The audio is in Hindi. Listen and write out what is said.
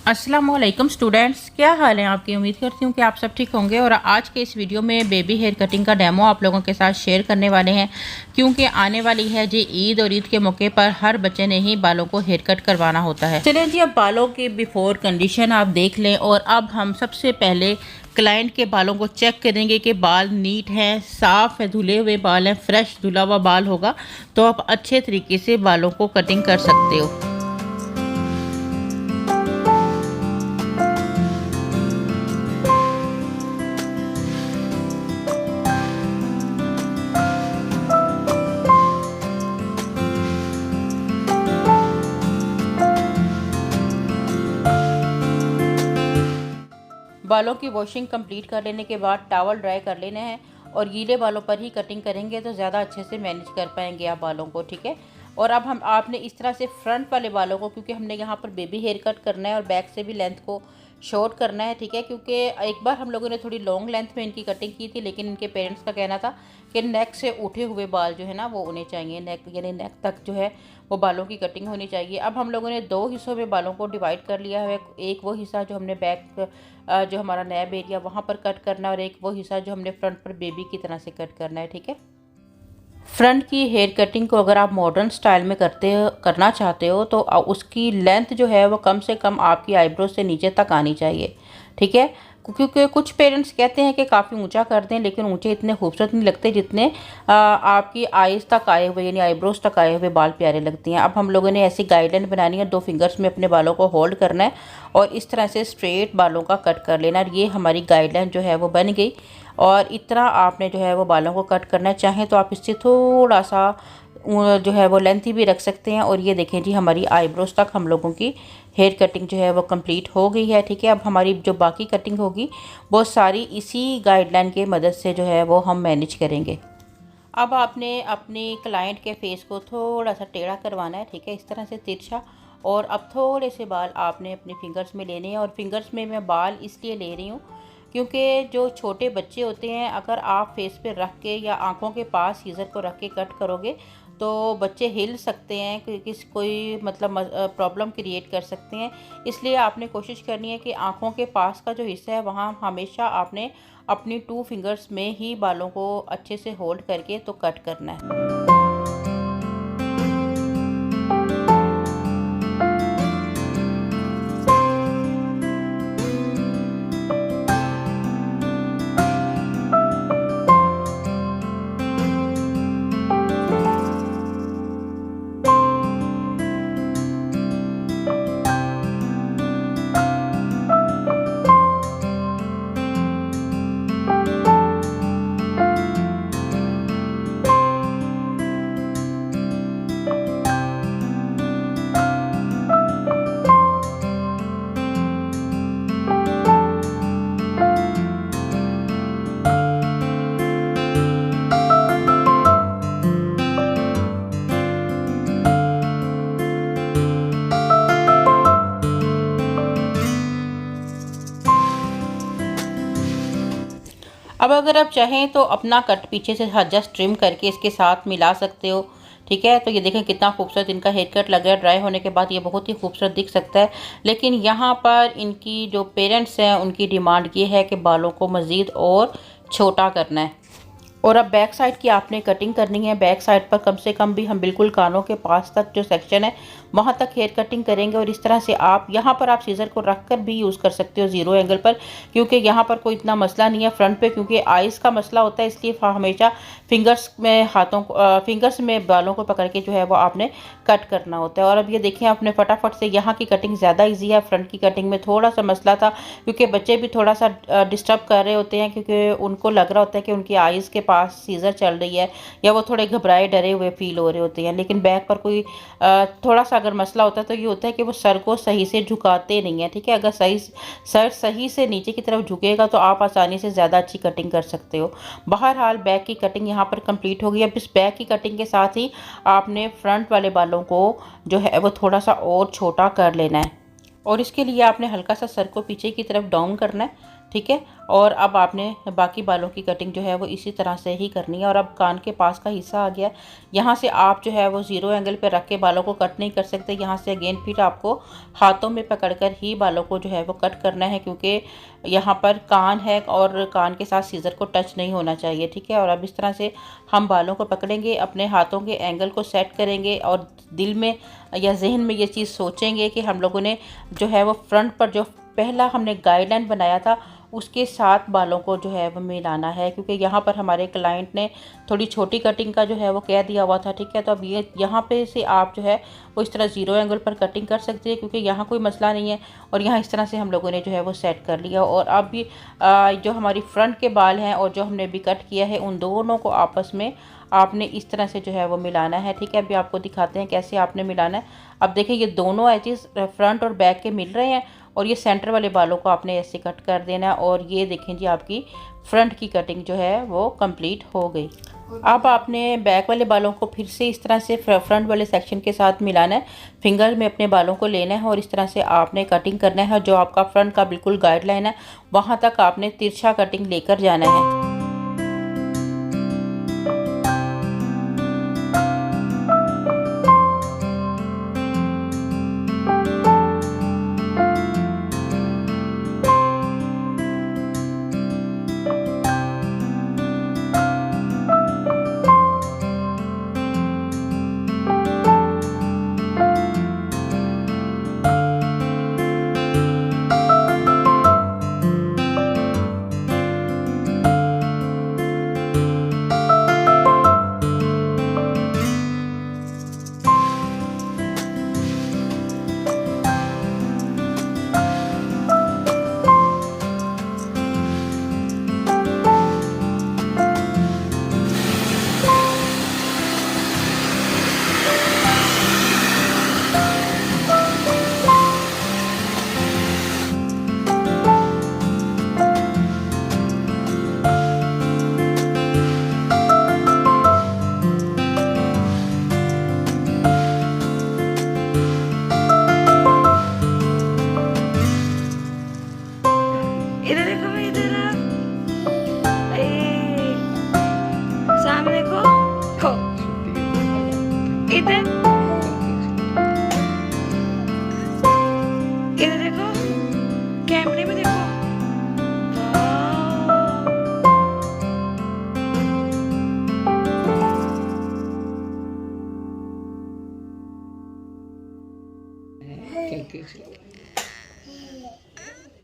अस्सलामुअलैकुम स्टूडेंट्स, क्या हाल है आपकी। उम्मीद करती हूँ कि आप सब ठीक होंगे। और आज के इस वीडियो में बेबी हेयर कटिंग का डेमो आप लोगों के साथ शेयर करने वाले हैं, क्योंकि आने वाली है जी ईद, और ईद के मौके पर हर बच्चे ने ही बालों को हेयर कट करवाना होता है। चलिए जी, अब बालों की बिफोर कंडीशन आप देख लें। और अब हम सबसे पहले क्लाइंट के बालों को चेक करेंगे कि बाल नीट हैं, साफ़ है, धुले हुए बाल हैं, फ्रेश धुला हुआ बाल होगा तो आप अच्छे तरीके से बालों को कटिंग कर सकते हो। बालों की वॉशिंग कंप्लीट कर लेने के बाद टॉवल ड्राई कर लेने हैं, और गीले बालों पर ही कटिंग करेंगे तो ज़्यादा अच्छे से मैनेज कर पाएंगे आप बालों को, ठीक है। और अब आपने इस तरह से फ्रंट वाले बालों को, क्योंकि हमने यहाँ पर बेबी हेयर कट करना है और बैक से भी लेंथ को शॉर्ट करना है, ठीक है। क्योंकि एक बार हम लोगों ने थोड़ी लॉन्ग लेंथ में इनकी कटिंग की थी, लेकिन इनके पेरेंट्स का कहना था कि नेक से उठे हुए बाल जो है ना वो होने चाहिए, नेक यानी नेक तक जो है वो बालों की कटिंग होनी चाहिए। अब हम लोगों ने दो हिस्सों में बालों को डिवाइड कर लिया है। एक वो हिस्सा जो हमने बैक जो हमारा नैब एरिया वहाँ पर कट करना है, और एक वो हिस्सा जो हमने फ्रंट पर बेबी की तरह से कट करना है, ठीक है। फ्रंट की हेयर कटिंग को अगर आप मॉडर्न स्टाइल में करना चाहते हो तो उसकी लेंथ जो है वो कम से कम आपकी आईब्रो से नीचे तक आनी चाहिए, ठीक है। क्योंकि कुछ पेरेंट्स कहते हैं कि काफ़ी ऊंचा कर दें, लेकिन ऊंचे इतने खूबसूरत नहीं लगते जितने आपकी आईज तक आए हुए यानी आईब्रोज तक आए हुए बाल प्यारे लगते हैं। अब हम लोगों ने ऐसी गाइडलाइन बनानी है, 2 फिंगर्स में अपने बालों को होल्ड करना है और इस तरह से स्ट्रेट बालों का कट कर लेना है। ये हमारी गाइडलाइन जो है वो बन गई, और इतना आपने जो है वो बालों को कट करना है। चाहें तो आप इससे थोड़ा सा जो है वो लेंथी भी रख सकते हैं। और ये देखें जी, हमारी आईब्रोज तक हम लोगों की हेयर कटिंग जो है वो कंप्लीट हो गई है, ठीक है। अब हमारी जो बाकी कटिंग होगी वो सारी इसी गाइडलाइन की मदद से जो है वो हम मैनेज करेंगे। अब आपने अपने क्लाइंट के फेस को थोड़ा सा टेढ़ा करवाना है, ठीक है, इस तरह से तिरछा। और अब थोड़े से बाल आपने अपने फिंगर्स में लेने हैं, और फिंगर्स में मैं बाल इसलिए ले रही हूँ क्योंकि जो छोटे बच्चे होते हैं, अगर आप फेस पे रख के या आंखों के पास सीज़र को रख के कट करोगे तो बच्चे हिल सकते हैं, कोई मतलब प्रॉब्लम क्रिएट कर सकते हैं। इसलिए आपने कोशिश करनी है कि आंखों के पास का जो हिस्सा है वहाँ हमेशा आपने अपनी 2 फिंगर्स में ही बालों को अच्छे से होल्ड करके तो कट करना है। अब अगर आप चाहें तो अपना कट पीछे से जस्ट ट्रिम करके इसके साथ मिला सकते हो, ठीक है। तो ये देखें कितना खूबसूरत इनका हेयर कट लग गया। ड्राई होने के बाद ये बहुत ही खूबसूरत दिख सकता है। लेकिन यहाँ पर इनकी जो पेरेंट्स हैं उनकी डिमांड ये है कि बालों को मज़ीद और छोटा करना है। और अब बैक साइड की आपने कटिंग करनी है। बैक साइड पर कम से कम भी हम बिल्कुल कानों के पास तक जो सेक्शन है वहाँ तक हेयर कटिंग करेंगे। और इस तरह से आप यहाँ पर आप सीज़र को रख कर भी यूज़ कर सकते हो ज़ीरो एंगल पर, क्योंकि यहाँ पर कोई इतना मसला नहीं है फ्रंट पे, क्योंकि आइज़ का मसला होता है। इसलिए हमेशा फिंगर्स में बालों को पकड़ के जो है वो आपने कट करना होता है। और अब ये देखें, आपने फटाफट से यहाँ की कटिंग ज़्यादा ईजी है। फ्रंट की कटिंग में थोड़ा सा मसला था, क्योंकि बच्चे भी थोड़ा सा डिस्टर्ब कर रहे होते हैं, क्योंकि उनको लग रहा होता है कि उनकी आइज़ के पास सीज़र चल रही है, या वो थोड़े घबराए डरे हुए फील हो रहे होते हैं। लेकिन बैक पर कोई थोड़ा सा अगर मसला होता है तो ये होता है कि वो सर को सही से झुकाते नहीं है, ठीक है। अगर सर सही से नीचे की तरफ झुकेगा तो आप आसानी से ज़्यादा अच्छी कटिंग कर सकते हो। बहरहाल बैक की कटिंग यहाँ पर कंप्लीट होगी। अब इस बैक की कटिंग के साथ ही आपने फ्रंट वाले बालों को जो है वो थोड़ा सा और छोटा कर लेना है। और इसके लिए आपने हल्का सा सर को पीछे की तरफ डाउन करना है, ठीक है। और अब आपने बाकी बालों की कटिंग जो है वो इसी तरह से ही करनी है। और अब कान के पास का हिस्सा आ गया, यहाँ से आप जो है वो ज़ीरो एंगल पे रख के बालों को कट नहीं कर सकते। यहाँ से अगेन फिर आपको हाथों में पकड़कर ही बालों को जो है वो कट करना है, क्योंकि यहाँ पर कान है और कान के साथ सीज़र को टच नहीं होना चाहिए, ठीक है। और अब इस तरह से हम बालों को पकड़ेंगे, अपने हाथों के एंगल को सेट करेंगे और दिल में या जहन में ये चीज़ सोचेंगे कि हम लोगों ने जो है वो फ्रंट पर जो पहला हमने गाइडलाइन बनाया था उसके साथ बालों को जो है वो मिलाना है, क्योंकि यहाँ पर हमारे क्लाइंट ने थोड़ी छोटी कटिंग का जो है वो कह दिया हुआ था, ठीक है। तो अब ये यहाँ पे से आप जो है वो इस तरह ज़ीरो एंगल पर कटिंग कर सकते हैं, क्योंकि यहाँ कोई मसला नहीं है। और यहाँ इस तरह से हम लोगों ने जो है वो सेट कर लिया। और अब भी जो हमारी फ्रंट के बाल हैं और जो हमने भी कट किया है उन दोनों को आपस में आपने इस तरह से जो है वो मिलाना है, ठीक है। अभी आपको दिखाते हैं कैसे आपने मिलाना है। अब देखिए ये दोनों एजेस फ्रंट और बैक के मिल रहे हैं और ये सेंटर वाले बालों को आपने ऐसे कट कर देना है। और ये देखें जी आपकी फ्रंट की कटिंग जो है वो कंप्लीट हो गई। अब आपने बैक वाले बालों को फिर से इस तरह से फ्रंट वाले सेक्शन के साथ मिलाना है, फिंगर में अपने बालों को लेना है और इस तरह से आपने कटिंग करना है। जो आपका फ्रंट का बिल्कुल गाइडलाइन है वहाँ तक आपने तिरछा कटिंग लेकर जाना है।